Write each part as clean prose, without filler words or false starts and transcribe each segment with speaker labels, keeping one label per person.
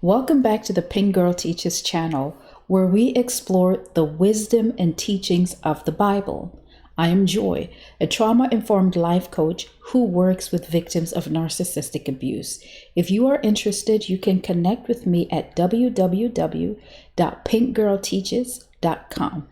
Speaker 1: Welcome back to the Pink Girl Teaches channel, where we explore the wisdom and teachings of the Bible. I am Joy, a trauma-informed life coach who works with victims of narcissistic abuse. If you are interested, you can connect with me at www.pinkgirlteaches.com.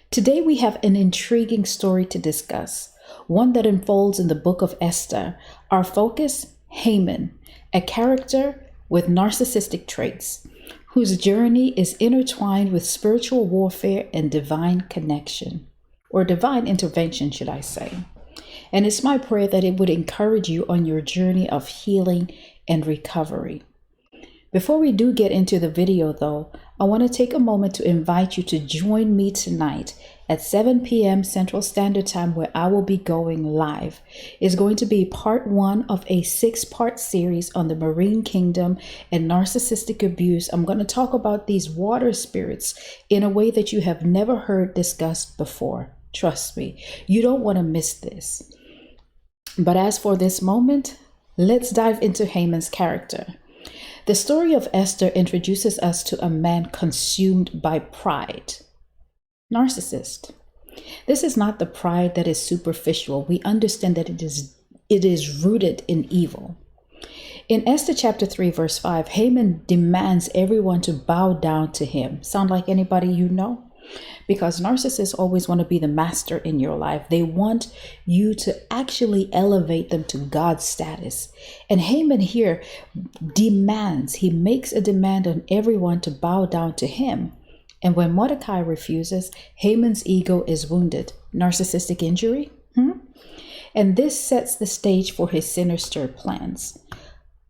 Speaker 1: Today we have an intriguing story to discuss, one that unfolds in the Book of Esther. Our focus, Haman, a character with narcissistic traits, whose journey is intertwined with spiritual warfare and divine connection, or divine intervention, should I say. And it's my prayer that it would encourage you on your journey of healing and recovery. Before we do get into the video though, I want to take a moment to invite you to join me tonight at 7 p.m. Central Standard Time, where I will be going live. It's going to be part 1 of a 6-part series on the Marine Kingdom and narcissistic abuse. I'm going to talk about these water spirits in a way that you have never heard discussed before. Trust me, you don't want to miss this. But as for this moment, let's dive into Haman's character. The story of Esther introduces us to a man consumed by pride. Narcissist. This is not the pride that is superficial. We understand that it is rooted in evil. In Esther chapter 3, verse 5, Haman demands everyone to bow down to him. Sound like anybody you know? Because narcissists always want to be the master in your life. They want you to actually elevate them to God's status. And Haman here he makes a demand on everyone to bow down to him. And when Mordecai refuses, Haman's ego is wounded. Narcissistic injury? And this sets the stage for his sinister plans.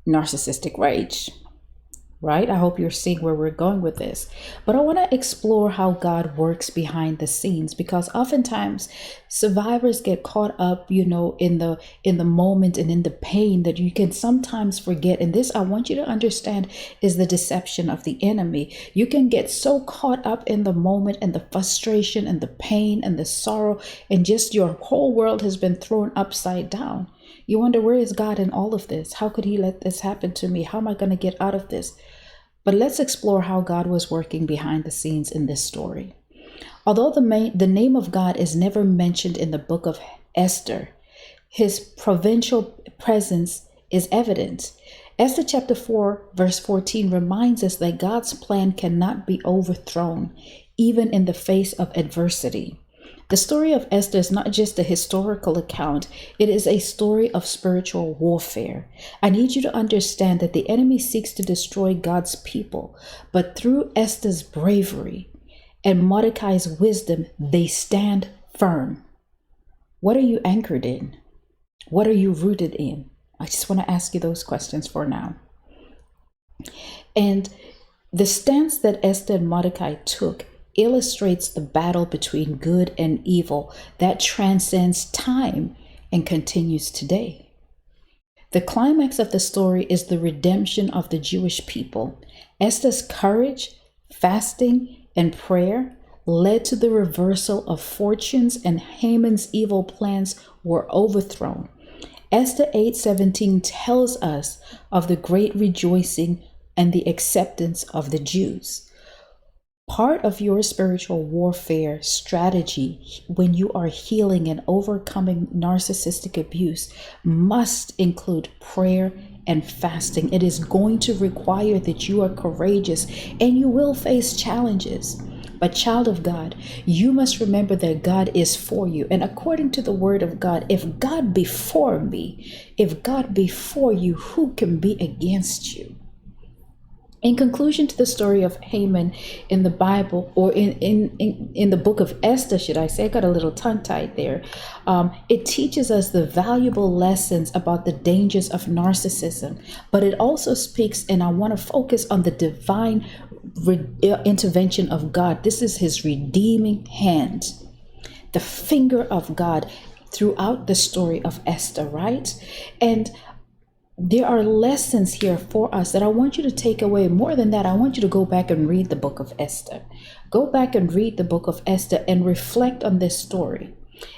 Speaker 1: Narcissistic rage. Right? I hope you're seeing where we're going with this. But I want to explore how God works behind the scenes, because oftentimes survivors get caught up, in the moment and in the pain that you can sometimes forget. And this, I want you to understand, is the deception of the enemy. You can get so caught up in the moment and the frustration and the pain and the sorrow, and just your whole world has been thrown upside down. You wonder, where is God in all of this? How could he let this happen to me? How am I going to get out of this? But let's explore how God was working behind the scenes in this story. Although the name of God is never mentioned in the Book of Esther, his providential presence is evident. Esther chapter 4, verse 14 reminds us that God's plan cannot be overthrown, even in the face of adversity. The story of Esther is not just a historical account. It is a story of spiritual warfare. I need you to understand that the enemy seeks to destroy God's people, but through Esther's bravery and Mordecai's wisdom, they stand firm. What are you anchored in? What are you rooted in? I just want to ask you those questions for now. And the stance that Esther and Mordecai took illustrates the battle between good and evil that transcends time and continues today. The climax of the story is the redemption of the Jewish people. Esther's courage, fasting, and prayer led to the reversal of fortunes, and Haman's evil plans were overthrown. Esther 8:17 tells us of the great rejoicing and the acceptance of the Jews. Part of your spiritual warfare strategy when you are healing and overcoming narcissistic abuse must include prayer and fasting. It is going to require that you are courageous, and you will face challenges. But child of God, you must remember that God is for you. And according to the word of God, if God be for me, if God be for you, who can be against you? In conclusion to the story of Haman in the Bible, or in the Book of Esther, should I say, I got a little tongue-tied there. It teaches us the valuable lessons about the dangers of narcissism, but it also speaks, and I want to focus on the divine intervention of God. This is his redeeming hand, the finger of God throughout the story of Esther, right? And there are lessons here for us that I want you to take away. More than that, I want you to go back and read the Book of Esther. Go back and read the Book of Esther and reflect on this story.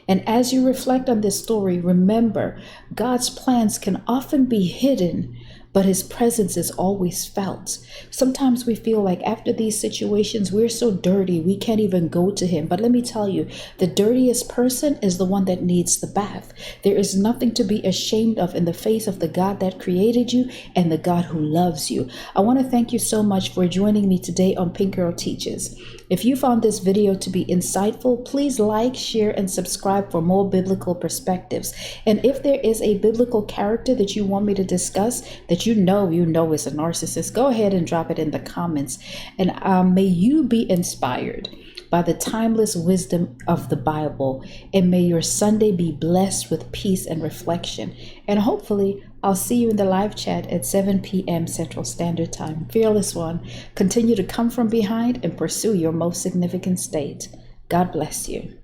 Speaker 1: And as you reflect on this story, remember, God's plans can often be hidden but his presence is always felt. Sometimes we feel like after these situations, we're so dirty, we can't even go to him. But let me tell you, the dirtiest person is the one that needs the bath. There is nothing to be ashamed of in the face of the God that created you and the God who loves you. I want to thank you so much for joining me today on Pink Girl Teaches. If you found this video to be insightful, please like, share, and subscribe for more biblical perspectives. And if there is a biblical character that you want me to discuss that you know is a narcissist, go ahead and drop it in the comments. And may you be inspired by the timeless wisdom of the Bible. And may your Sunday be blessed with peace and reflection. And hopefully, I'll see you in the live chat at 7 p.m. Central Standard Time. Fearless one, continue to come from behind and pursue your most significant state. God bless you.